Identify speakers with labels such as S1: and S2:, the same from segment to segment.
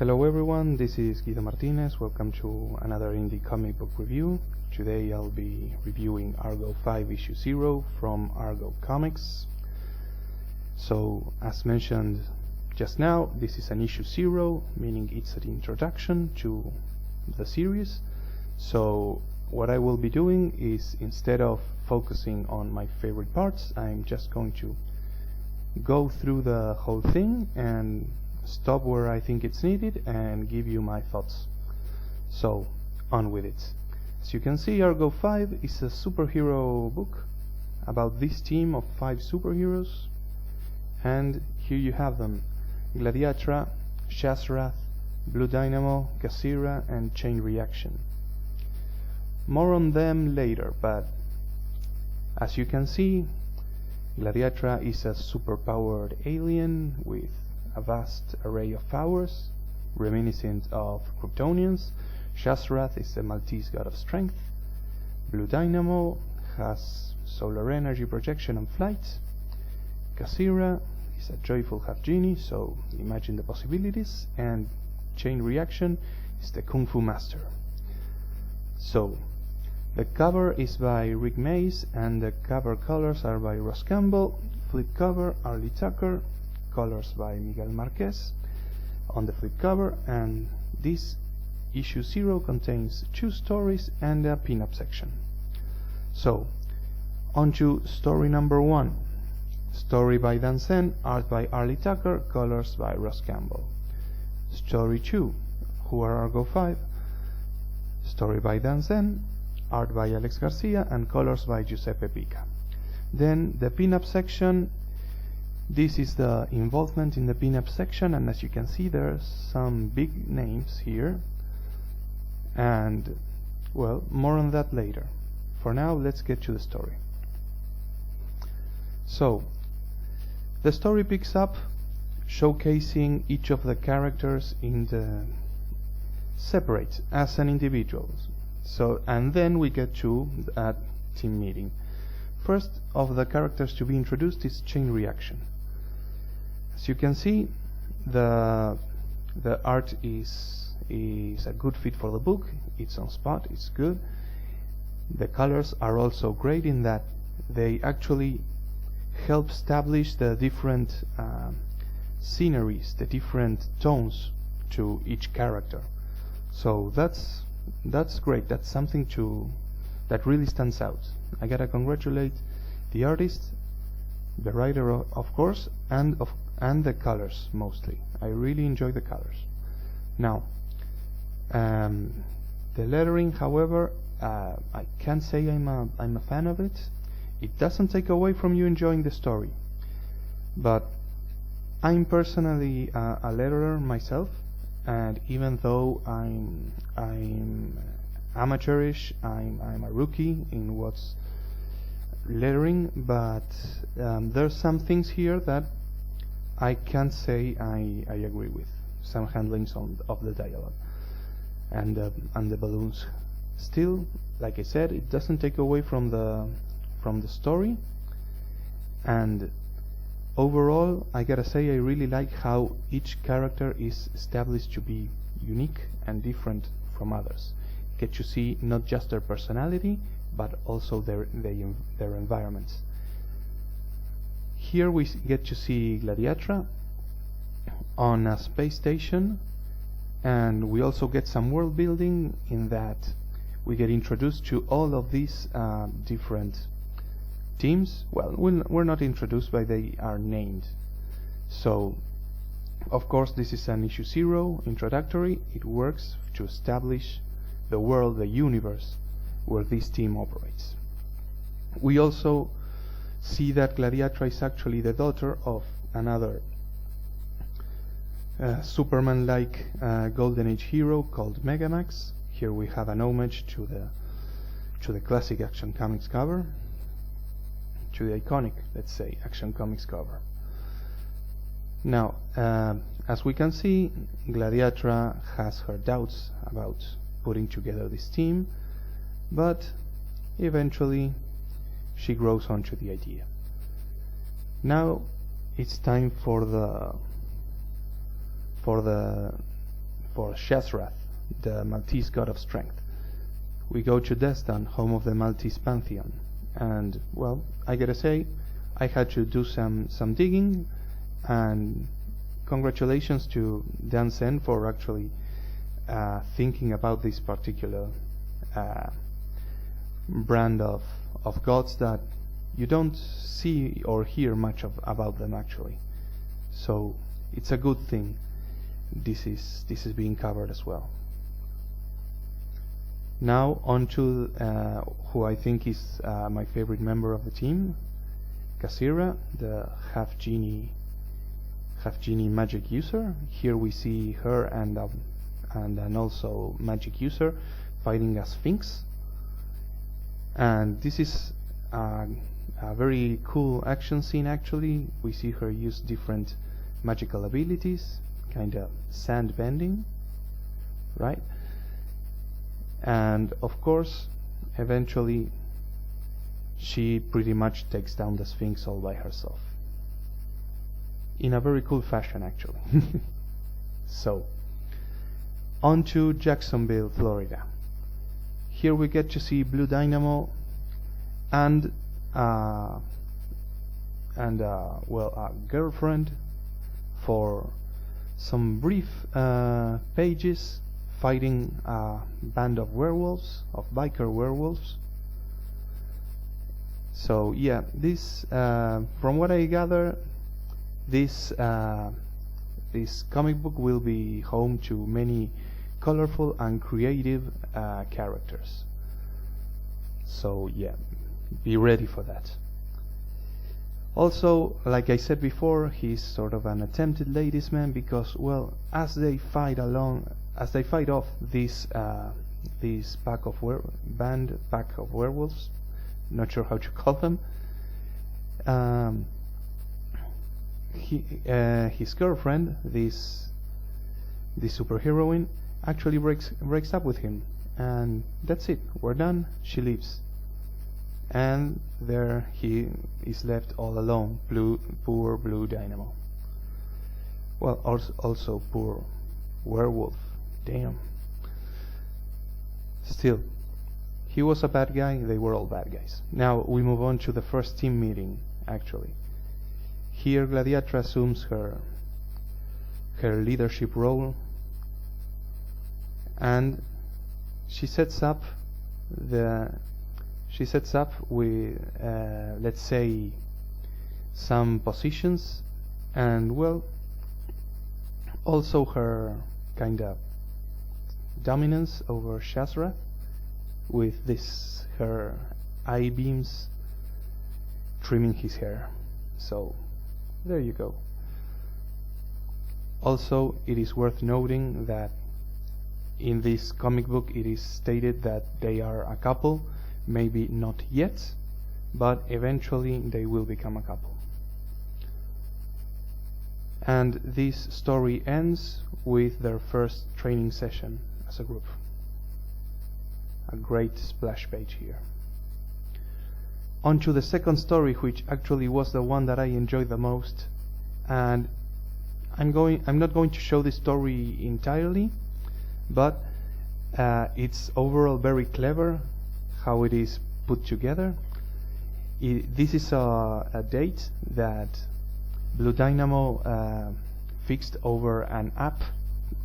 S1: Hello everyone, this is Guido Martinez. Welcome to another indie comic book review. Today I'll be reviewing Argo 5 issue 0 from Argo Comics. So, as mentioned just now, this is an issue 0, meaning it's an introduction to the series. So what I will be doing is, instead of focusing on my favorite parts, I'm just going to go through the whole thing and stop where I think it's needed and give you my thoughts. So, on with it. As you can see, Argo 5 is a superhero book about this team of 5 superheroes, and here you have them: Gladiatra, Shazrath, Blue Dynamo, Kasira, and Chain Reaction. More on them later, but as you can see, Gladiatra is a superpowered alien with a vast array of powers, reminiscent of Kryptonians. Shazrath is the Maltese god of strength. Blue Dynamo has solar energy projection and flight. Kasira is a joyful half-genie, so imagine the possibilities. And Chain Reaction is the Kung Fu master. So, the cover is by Rick Mays, and the cover colors are by Ross Campbell. Flip cover, Arlie Tucker. Colors by Miguel Marquez on the flip cover, and this issue 0 contains 2 stories and a pin-up section. So, on to story number 1. Story by Dan Sen, art by Arlie Tucker, colors by Ross Campbell. Story 2, Who Are Argo 5? Story by Dan Sen, art by Alex Garcia, and colors by Giuseppe Pica. Then the pin-up section. This is the involvement in the pin-up section, and as you can see, there's some big names here, and well, more on that later. For now, let's get to the story. So, the story picks up showcasing each of the characters in the separate as an individual. So, and then we get to a team meeting. First of the characters to be introduced is Chain Reaction. As you can see, the art is a good fit for the book. It's on spot, it's good. The colors are also great in that they actually help establish the different sceneries, the different tones to each character. So that's great. That's something that really stands out. I gotta congratulate the artist, the writer of course, and the colors mostly. I really enjoy the colors. Now, the lettering, however, I can't say I'm a fan of it. It doesn't take away from you enjoying the story, but I'm personally a letterer myself, and even though I'm amateurish, I'm a rookie in what's lettering, but there's some things here that I can't say I agree with. Some handlings of the dialogue and the balloons. Still, like I said, it doesn't take away from the story. And overall, I gotta say, I really like how each character is established to be unique and different from others. Get to see not just their personality, but also their environments. Here we get to see Gladiatra on a space station, and we also get some world building in that we get introduced to all of these different teams. Well, we're not introduced, but they are named. So, of course, this is an issue 0 introductory. It works to establish the world, the universe where this team operates. We also see that Gladiatra is actually the daughter of another Superman-like Golden Age hero called Megamax. Here we have an homage to the classic Action Comics cover, to the iconic, let's say, Action Comics cover. Now, as we can see, Gladiatra has her doubts about putting together this team, but eventually she grows onto the idea. Now it's time for the for Shazrath, the Maltese god of strength. We go to Destan, home of the Maltese pantheon, and well, I gotta say, I had to do some digging, and congratulations to Dan Sen for actually thinking about this particular brand of gods that you don't see or hear much about them actually. So it's a good thing this is being covered as well. Now on to who I think is my favorite member of the team, Kasira, the half genie magic user. Here we see her and an also magic user fighting a sphinx, and this is a very cool action scene actually. We see her use different magical abilities, kind of sand bending, right? And of course eventually she pretty much takes down the Sphinx all by herself in a very cool fashion actually. So on to Jacksonville, Florida. Here we get to see Blue Dynamo and well, a girlfriend for some brief pages, fighting a band of werewolves, of biker werewolves. So yeah, this from what I gather, this comic book will be home to many colorful and creative characters. So yeah, be ready for that. Also, like I said before, he's sort of an attempted ladies' man because, well, as they fight off this pack of werewolves, not sure how to call them, his girlfriend, this superheroine, actually breaks up with him, and that's it. We're done. She leaves, and there he is left all alone. Poor Blue Dynamo. Well, also poor werewolf. Damn. Still, he was a bad guy. They were all bad guys. Now we move on to the first team meeting. Actually, here Gladiatra assumes her leadership role, and she sets up with let's say some positions, and well, also her kind of dominance over Shazrath with her eye beams trimming his hair. So there you go. Also, it is worth noting that in this comic book it is stated that they are a couple, maybe not yet, but eventually they will become a couple. And this story ends with their first training session as a group. A great splash page here. On to the second story, which actually was the one that I enjoyed the most, and I'm not going to show this story entirely, but it's overall very clever how it is put together. This is a date that Blue Dynamo fixed over an app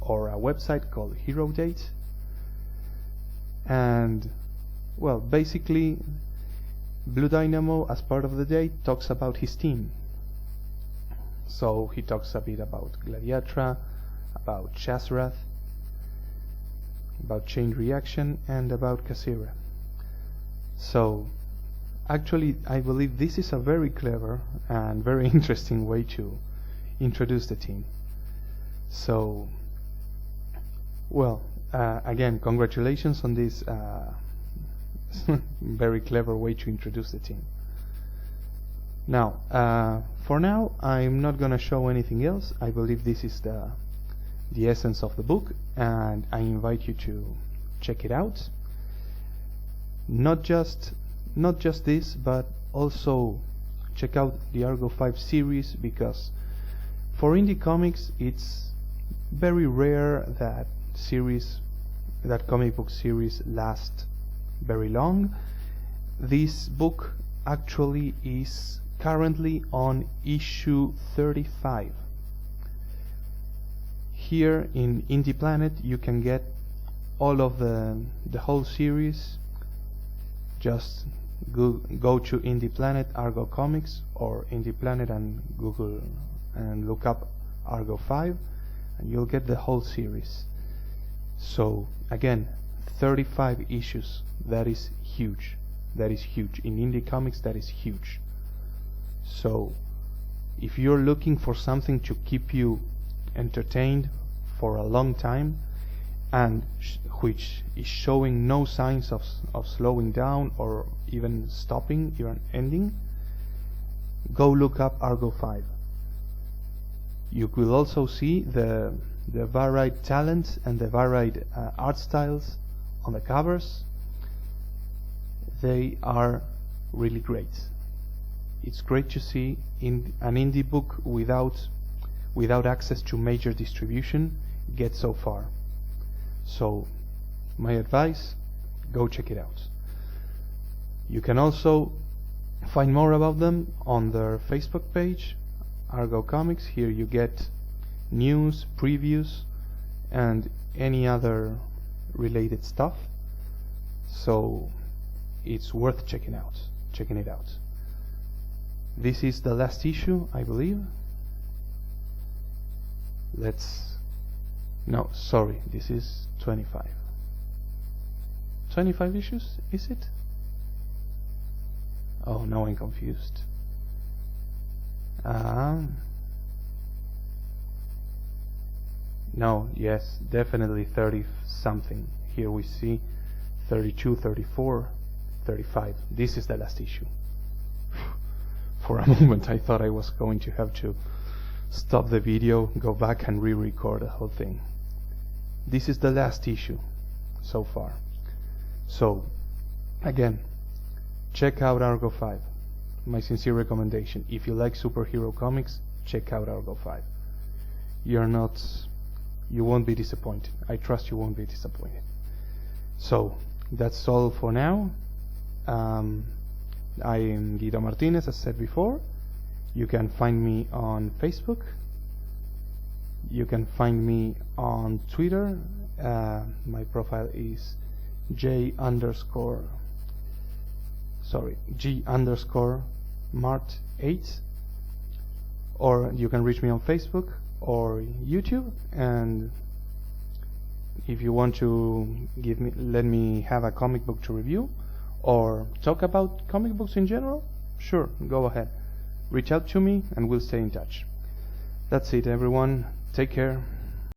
S1: or a website called Hero Date, and well, basically Blue Dynamo, as part of the date, talks about his team. So he talks a bit about Gladiatra, about Shazrath, about Chain Reaction, and about Kasira. So actually I believe this is a very clever and very interesting way to introduce the team. So well, again, congratulations on this very clever way to introduce the team. Now, for now, I'm not gonna show anything else. I believe this is the essence of the book, and I invite you to check it out. Not just this, but also check out the Argo 5 series, because for indie comics it's very rare that comic book series last very long. This book actually is currently on issue 35. Here in Indie Planet you can get all of the whole series. Just go to Indie Planet Argo Comics, or Indie Planet and Google and look up Argo 5, and you'll get the whole series. So again, 35 issues. That is huge. That is huge. In indie comics, that is huge. So if you're looking for something to keep you entertained for a long time, and which is showing no signs of slowing down or even stopping, even ending, go look up Argo 5. You will also see the varied talent and the varied art styles on the covers. They are really great. It's great to see in an indie book without access to major distribution get so far. So my advice, go check it out. You can also find more about them on their Facebook page, Argo Comics. Here you get news, previews, and any other related stuff. So it's worth checking it out. This is the last issue, I believe. No, sorry, this is 25. 25 issues, is it? Oh, now I'm confused. No, yes, definitely 30 something. Here we see 32, 34, 35. This is the last issue. For a moment I thought I was going to have to stop the video, go back and re-record the whole thing. This is the last issue so far. So again, check out Argo 5. My sincere recommendation. If you like superhero comics, check out Argo 5. You won't be disappointed. I trust you won't be disappointed. So that's all for now. I am Guido Martinez, as said before. You can find me on Facebook. You can find me on Twitter. My profile is G_Mart8, or you can reach me on Facebook or YouTube. And if you want to let me have a comic book to review or talk about comic books in general, sure, go ahead. Reach out to me and we'll stay in touch. That's it, everyone. Take care.